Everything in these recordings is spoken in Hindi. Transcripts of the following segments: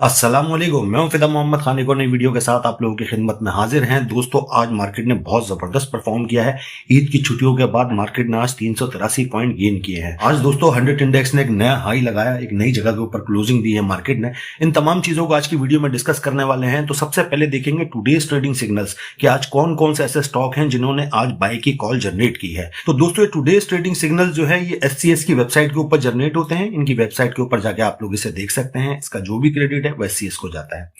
अस्सलामुअलैकुम, मैं हूं फिदा मोहम्मद खान। एक और नई वीडियो के साथ आप लोगों की खिदमत में हाजिर हैं। दोस्तों, आज मार्केट ने बहुत जबरदस्त परफॉर्म किया है। ईद की छुट्टियों के बाद मार्केट ने आज 383 पॉइंट गेन किए हैं। आज दोस्तों 100 इंडेक्स ने एक नया हाई लगाया, एक नई जगह के ऊपर क्लोजिंग दी है मार्केट ने। इन तमाम चीजों को आज की वीडियो में डिस्कस करने वाले हैं। तो सबसे पहले देखेंगे टुडेज ट्रेडिंग सिग्नल्स कि आज कौन कौन से ऐसे स्टॉक हैं जिन्होंने आज बाय की कॉल जनरेट की है। तो दोस्तों, ये टुडेज ट्रेडिंग सिग्नल जो है ये SCS की वेबसाइट के ऊपर जनरेट होते हैं। इनकी वेबसाइट के ऊपर जाके आप लोग इसे देख सकते हैं। इसका जो भी क्रेडिट है वो SCS को जाता है।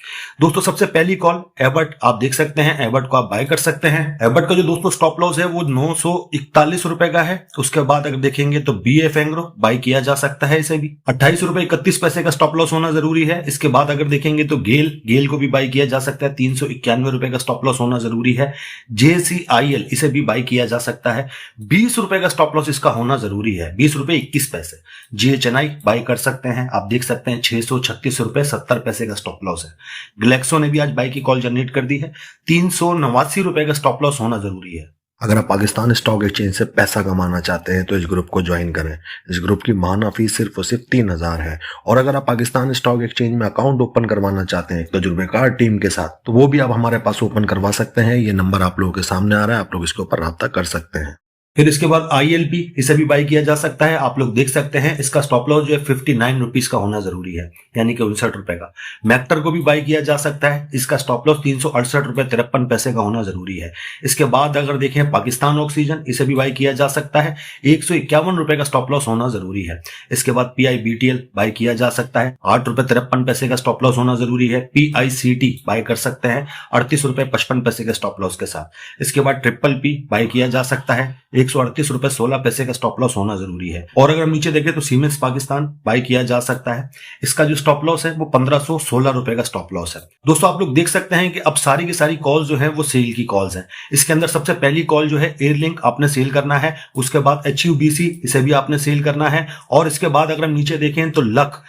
दोस्तों, सबसे पहली कॉल एबट, आप देख सकते हैं एबट को आप बाय कर सकते हैं। एबट का जो दोस्तों स्टॉप लॉस है वो 941 रुपए का है। उसके बाद अगर देखेंगे तो BF एंग्रो बाय किया जा सकता है। इसे भी 28 रुपए 31 पैसे का स्टॉप लॉस होना जरूरी है। इसके बाद अगर देखेंगे तो गेल को भी बाय किया जा सकता है। 391 रुपए का स्टॉप लॉस होना जरूरी है। JCIL इसे भी बाय किया जा सकता है। 20 रुपए का स्टॉप लॉस इसका होना जरूरी है, 20 रुपए 21 पैसे। GHNI बाय कर सकते हैं, आप देख सकते हैं 636 रुपए 70 पैसे का स्टॉप लॉस है। ग्लेक्सो ने भी आज बाय की कॉल जनरेट कर दी है। 389 रुपए का स्टॉप लॉस होना जरूरी है। अगर आप पाकिस्तान स्टॉक एक्सचेंज से पैसा कमाना चाहते हैं तो इस ग्रुप को ज्वाइन करें। इस ग्रुप की माहाना फीस सिर्फ और सिर्फ 3000 है। और अगर आप पाकिस्तान स्टॉक एक्सचेंज में अकाउंट ओपन करवाना चाहते हैं तजुर्बेकार टीम के साथ, तो वो भी आप हमारे पास ओपन करवा सकते हैं। ये नंबर आप लोगों के सामने आ रहा है, आप लोग इसके ऊपर राब्ता कर सकते हैं। फिर इसके बाद ILP, इसे भी बाय किया जा सकता है। आप लोग देख सकते हैं इसका स्टॉप लॉस जो है 59 रुपीज का होना जरूरी है, यानी कि 59 रुपए का। मैक्टर को भी बाय किया जा सकता है। इसका स्टॉप लॉस 368 रुपए 53 पैसे का होना जरूरी है। इसके बाद अगर देखें पाकिस्तान ऑक्सीजन, इसे भी बाय किया जा सकता है। 151 रुपए का स्टॉप लॉस होना जरूरी है। इसके बाद PIBTL बाय किया जा सकता है। 8 रुपए 53 पैसे का स्टॉप लॉस होना जरूरी है। PICT बाय कर सकते हैं 38 रुपए 55 पैसे के स्टॉप लॉस के साथ। इसके बाद PPP बाय किया जा सकता है। 138 रुपए 16 पैसे का स्टॉप लॉस होना जरूरी है। और अगर हम नीचे देखें तो सीमेंस पाकिस्तान बाय किया जा सकता है। इसका जो स्टॉप लॉस है वो 1516 रुपए का स्टॉप लॉस है। दोस्तों, आप लोग देख सकते हैं कि अब सारी की सारी कॉल्स जो है वो सेल की कॉल्स हैं। इसके अंदर सबसे पहली कॉल जो है एयरलिंक आपने सेल करना है। उसके बाद HUBC, इसे भी आपने सेल करना है। और इसके बाद अगर हम नीचे देखें तो लक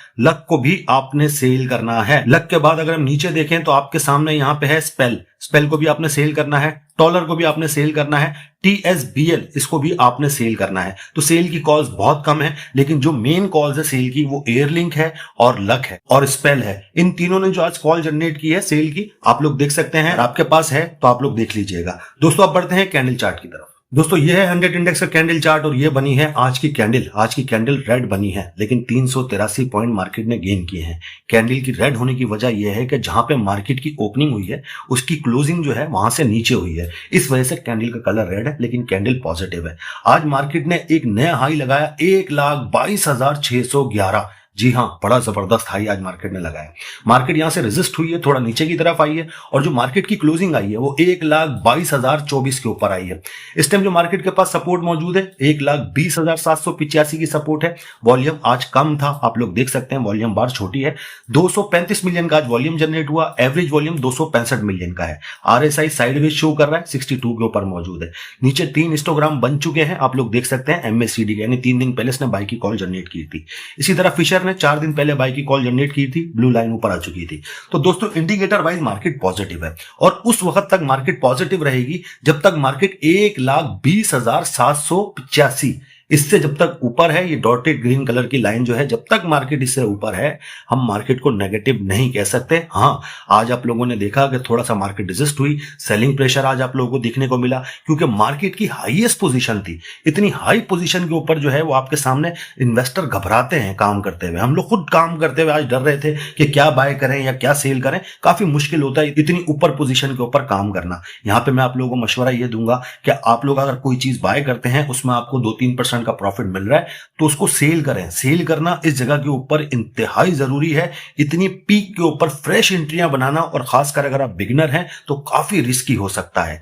को भी आपने सेल करना है। लक के बाद अगर हम नीचे देखें तो आपके सामने यहाँ पे है स्पेल को भी आपने सेल करना है। टॉलर को भी आपने सेल करना है। TSBL, इसको भी आपने सेल करना है। तो सेल की कॉल्स बहुत कम है, लेकिन जो मेन कॉल्स है सेल की वो एयरलिंक है और लक है और स्पेल है। इन तीनों ने जो आज कॉल जनरेट की है सेल की, आप लोग देख सकते हैं। आपके पास है तो आप लोग देख लीजिएगा। दोस्तों, अब बढ़ते हैं कैंडल चार्ट की तरफ। दोस्तों, ये है 100 इंडेक्स का कैंडल चार्ट और ये बनी है आज की कैंडल रेड बनी है, लेकिन 383 पॉइंट मार्केट ने गेन किए हैं। कैंडल की रेड होने की वजह यह है कि जहां पे मार्केट की ओपनिंग हुई है उसकी क्लोजिंग जो है वहां से नीचे हुई है। इस वजह से कैंडल का कलर रेड है, लेकिन कैंडल पॉजिटिव है। आज मार्केट ने एक नया हाई लगाया 1,22,611। जी हाँ, बड़ा जबरदस्त हाई आज मार्केट ने लगाया। मार्केट यहां से रेजिस्ट हुई है, थोड़ा नीचे की तरफ आई है और जो मार्केट की क्लोजिंग आई है वो 1,22,024 के ऊपर आई है। इस टाइम जो मार्केट के पास सपोर्ट मौजूद है 1,20,785 की सपोर्ट है। वॉल्यूम आज कम था, आप लोग देख सकते हैं वॉल्यूम बार छोटी है। 235 मिलियन का आज वॉल्यूम जनरेट हुआ। एवरेज वॉल्यूम 265 मिलियन का है। RSI साइडवेज शो कर रहा है, 62 के ऊपर मौजूद है। नीचे 3 हिस्टोग्राम बन चुके हैं, आप लोग देख सकते हैं MACD के, यानी 3 दिन पहले इसने बाय की कॉल जनरेट की थी। इसी तरह फिशर ने 4 दिन पहले बाय की कॉल जनरेट की थी, ब्लू लाइन ऊपर आ चुकी थी। तो दोस्तों, इंडिकेटर वाइज मार्केट पॉजिटिव है और उस वक्त तक मार्केट पॉजिटिव रहेगी जब तक मार्केट 1,20,785 इससे जब तक ऊपर है। ये डॉटेड ग्रीन कलर की लाइन जो है, जब तक मार्केट इससे ऊपर है हम मार्केट को नेगेटिव नहीं कह सकते। हाँ, आज आप लोगों ने देखा कि थोड़ा सा मार्केट रेजिस्ट हुई, सेलिंग प्रेशर आज आप लोगों को देखने को मिला क्योंकि मार्केट की हाईएस्ट पोजीशन थी। इतनी हाई पोजीशन के ऊपर जो है वो आपके सामने इन्वेस्टर घबराते हैं काम करते हुए। हम लोग खुद काम करते हुए आज डर रहे थे कि क्या बाय करें या क्या सेल करें। काफी मुश्किल होता है इतनी ऊपर पोजीशन के ऊपर काम करना। यहाँ पे मैं आप लोगों को मशवरा ये दूंगा कि आप लोग अगर कोई चीज बाय करते हैं उसमें आपको 2-3% का प्रॉफिट मिल रहा है तो उसको सेल करें। सेल करना इस जगह के ऊपर इंतहाई जरूरी है। इतनी पीक के ऊपर फ्रेश एंट्रियां बनाना, और खासकर अगर आप बिगिनर हैं तो काफी रिस्की हो सकता है।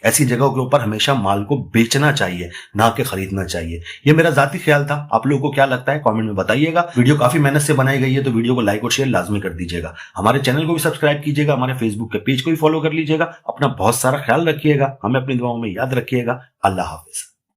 ऐसी जगहों के ऊपर हमेशा माल को बेचना चाहिए, ना कि खरीदना चाहिए। ये मेरा जाती ख्याल था। आप लोगों को क्या लगता है कमेंट में बताइएगा। वीडियो काफी मेहनत से बनाई गई है तो वीडियो को लाइक और शेयर लाजमी कर दीजिएगा। हमारे चैनल को भी सब्सक्राइब कीजिएगा, हमारे फेसबुक के पेज को भी फॉलो कर लीजिएगा। अपना बहुत सारा ख्याल रखिएगा, हमें अपनी दुआओं में याद रखिएगा। अल्लाह हाफिज।